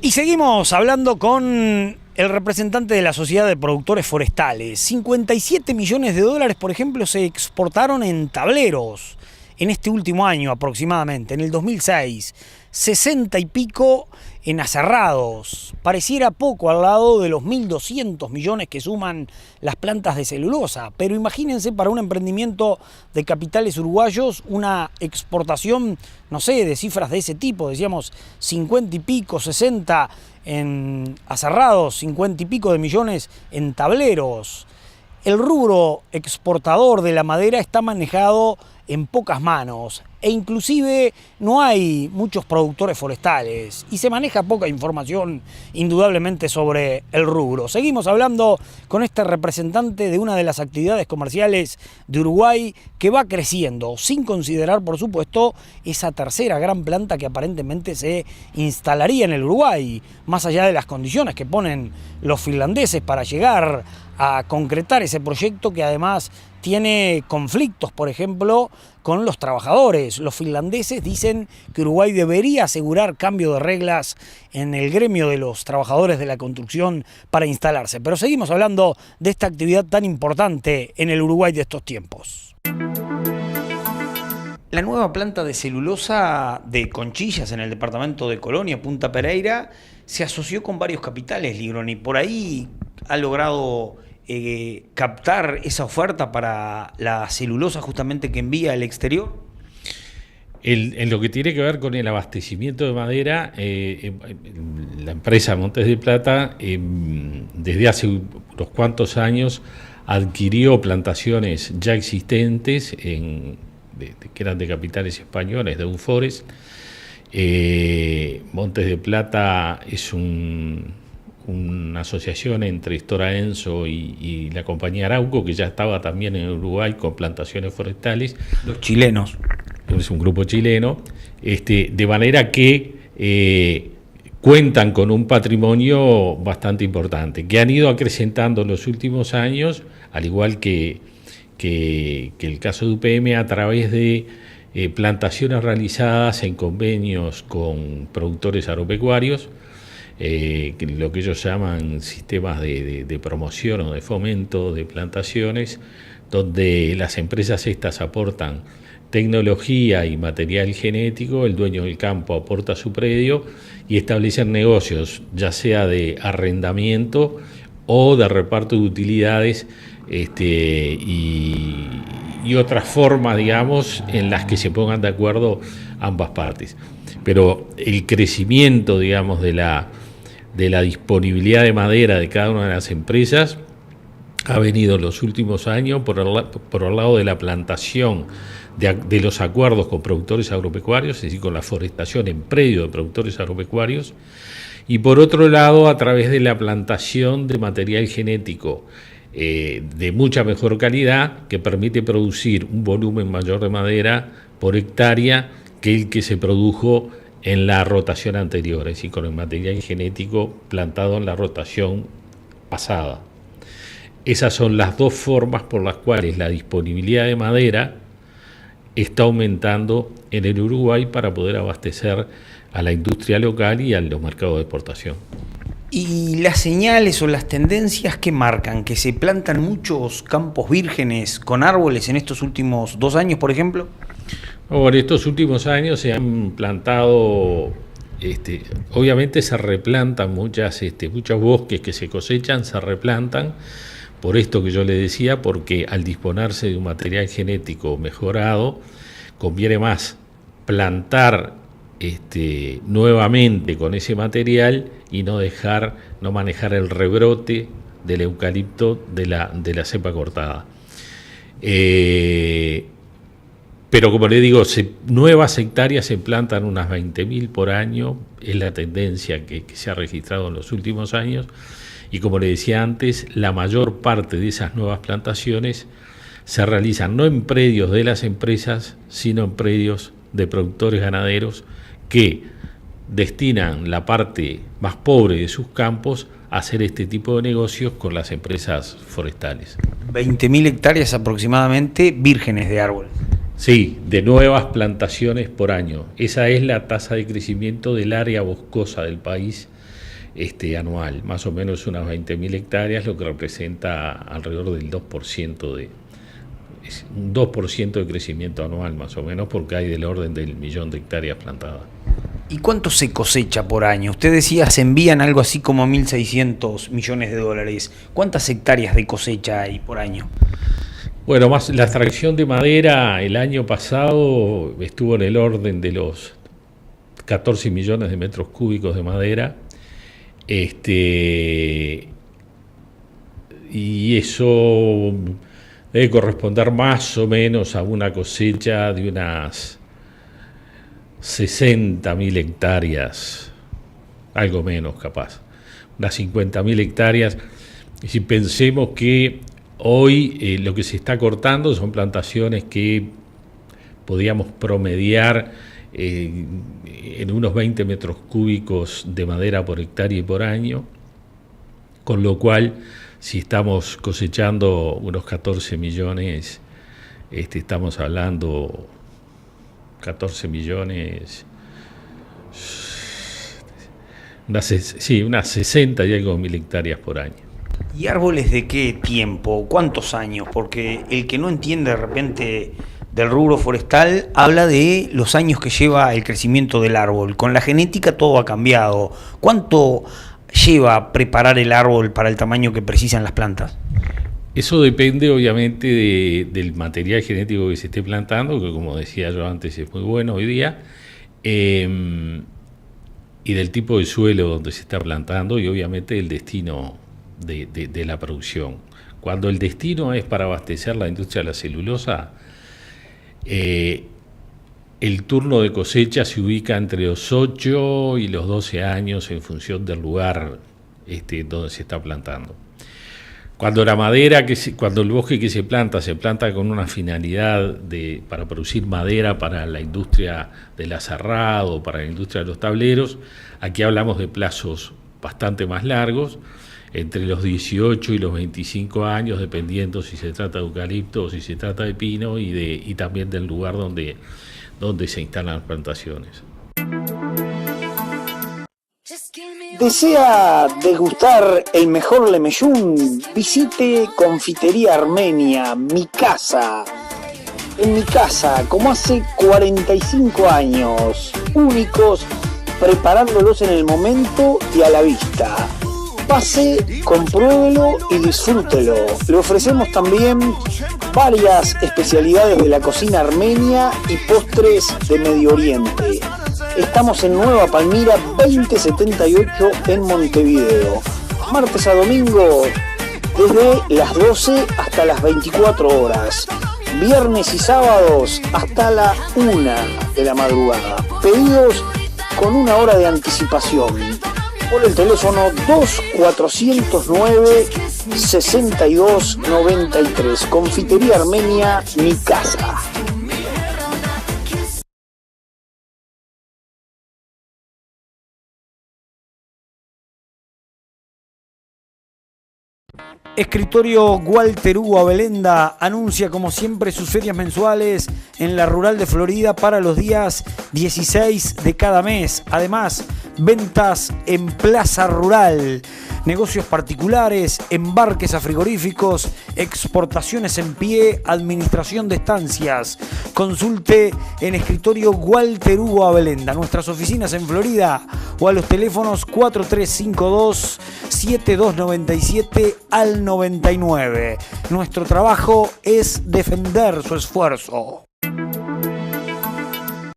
Y seguimos hablando con el representante de la Sociedad de Productores Forestales. 57 millones de dólares, por ejemplo, se exportaron en tableros en este último año aproximadamente, en el 2006. 60 y pico en aserrados. Pareciera poco al lado de los 1.200 millones que suman las plantas de celulosa. Pero imagínense para un emprendimiento de capitales uruguayos una exportación, no sé, de cifras de ese tipo. Decíamos 50 y pico, 60 en aserrados, 50 y pico de millones en tableros. El rubro exportador de la madera está manejado en pocas manos e inclusive no hay muchos productores forestales y se maneja poca información indudablemente sobre el rubro. Seguimos hablando con este representante de una de las actividades comerciales de Uruguay que va creciendo, sin considerar por supuesto esa tercera gran planta que aparentemente se instalaría en el Uruguay, más allá de las condiciones que ponen los finlandeses para llegar a concretar ese proyecto que además tiene conflictos, por ejemplo, con los trabajadores. Los finlandeses dicen que Uruguay debería asegurar cambio de reglas en el gremio de los trabajadores de la construcción para instalarse. Pero seguimos hablando de esta actividad tan importante en el Uruguay de estos tiempos. La nueva planta de celulosa de Conchillas en el departamento de Colonia, Punta Pereira, se asoció con varios capitales, Ligrón, y por ahí ha logrado captar esa oferta para la celulosa justamente que envía al exterior. En lo que tiene que ver con el abastecimiento de madera, la empresa Montes de Plata desde hace unos cuantos años adquirió plantaciones ya existentes que eran de capitales españoles, de Unforest. Montes de Plata es una asociación entre Stora Enso y la compañía Arauco, que ya estaba también en Uruguay con plantaciones forestales. Los chilenos. Es un grupo chileno, de manera que cuentan con un patrimonio bastante importante, que han ido acrecentando en los últimos años, al igual que el caso de UPM, a través de plantaciones realizadas en convenios con productores agropecuarios, lo que ellos llaman sistemas de promoción o de fomento de plantaciones, donde las empresas estas aportan tecnología y material genético, el dueño del campo aporta su predio y establecen negocios, ya sea de arrendamiento o de reparto de utilidades, y otras formas, digamos, en las que se pongan de acuerdo ambas partes. Pero el crecimiento, digamos, de la disponibilidad de madera de cada una de las empresas ha venido en los últimos años por el lado de la plantación, de los acuerdos con productores agropecuarios, es decir, con la forestación en predio de productores agropecuarios, y por otro lado a través de la plantación de material genético de mucha mejor calidad, que permite producir un volumen mayor de madera por hectárea que el que se produjo en la rotación anterior, es decir, con el material genético plantado en la rotación pasada. Esas son las dos formas por las cuales la disponibilidad de madera está aumentando en el Uruguay para poder abastecer a la industria local y a los mercados de exportación. ¿Y las señales o las tendencias que marcan que se plantan muchos campos vírgenes con árboles en estos últimos 2 años, por ejemplo? En estos últimos años se han plantado, obviamente se replantan muchos bosques que se cosechan, se replantan, por esto que yo le decía, porque al disponerse de un material genético mejorado, conviene más plantar nuevamente con ese material y no manejar el rebrote del eucalipto de la cepa cortada. Pero como le digo, nuevas hectáreas se plantan unas 20.000 por año, es la tendencia que se ha registrado en los últimos años, y como le decía antes, la mayor parte de esas nuevas plantaciones se realizan no en predios de las empresas, sino en predios de productores ganaderos que destinan la parte más pobre de sus campos a hacer este tipo de negocios con las empresas forestales. 20.000 hectáreas aproximadamente vírgenes de árboles. Sí, de nuevas plantaciones por año. Esa es la tasa de crecimiento del área boscosa del país anual, más o menos unas 20.000 hectáreas, lo que representa alrededor del 2% un 2% de crecimiento anual más o menos, porque hay del orden del 1.000.000 de hectáreas plantadas. ¿Y cuánto se cosecha por año? Usted decía, se envían algo así como 1.600 millones de dólares. ¿Cuántas hectáreas de cosecha hay por año? Bueno, más la extracción de madera el año pasado estuvo en el orden de los 14 millones de metros cúbicos de madera. Y eso debe corresponder más o menos a una cosecha de unas 60.000 hectáreas, algo menos capaz, unas 50.000 hectáreas. Y si pensemos que hoy lo que se está cortando son plantaciones que podíamos promediar en unos 20 metros cúbicos de madera por hectárea y por año, con lo cual si estamos cosechando unos 14 millones, estamos hablando 14 millones, unas 60 y algo mil hectáreas por año. ¿Y árboles de qué tiempo? ¿Cuántos años? Porque el que no entiende de repente del rubro forestal habla de los años que lleva el crecimiento del árbol. Con la genética todo ha cambiado. ¿Cuánto lleva preparar el árbol para el tamaño que precisan las plantas? Eso depende obviamente del material genético que se esté plantando, que como decía yo antes es muy bueno hoy día, y del tipo de suelo donde se está plantando y obviamente el destino de la producción. Cuando el destino es para abastecer la industria de la celulosa, el turno de cosecha se ubica entre los 8 y los 12 años en función del lugar donde se está plantando. Cuando la madera, cuando el bosque que se planta con una finalidad para producir madera para la industria del aserrado, para la industria de los tableros, aquí hablamos de plazos bastante más largos, entre los 18 y los 25 años, dependiendo si se trata de eucalipto o si se trata de pino, y también del lugar donde se instalan las plantaciones. ¿Desea degustar el mejor lemeyún? Visite Confitería Armenia, mi casa. En mi casa, como hace 45 años, únicos, preparándolos en el momento y a la vista. Pase, compruébelo y disfrútelo. Le ofrecemos también varias especialidades de la cocina armenia y postres de Medio Oriente. Estamos en Nueva Palmira 2078 en Montevideo. Martes a domingo desde las 12 hasta las 24 horas. Viernes y sábados hasta la 1 de la madrugada. Pedidos con 1 hora de anticipación. Por el teléfono 2400-6293. Confitería Armenia, mi casa. Escritorio Walter Hugo Abelenda anuncia como siempre sus ferias mensuales en la Rural de Florida para los días 16 de cada mes. Además, ventas en Plaza Rural, negocios particulares, embarques a frigoríficos, exportaciones en pie, administración de estancias. Consulte en Escritorio Walter Hugo Abelenda, nuestras oficinas en Florida o a los teléfonos 4352-7297 al 99. Nuestro trabajo es defender su esfuerzo.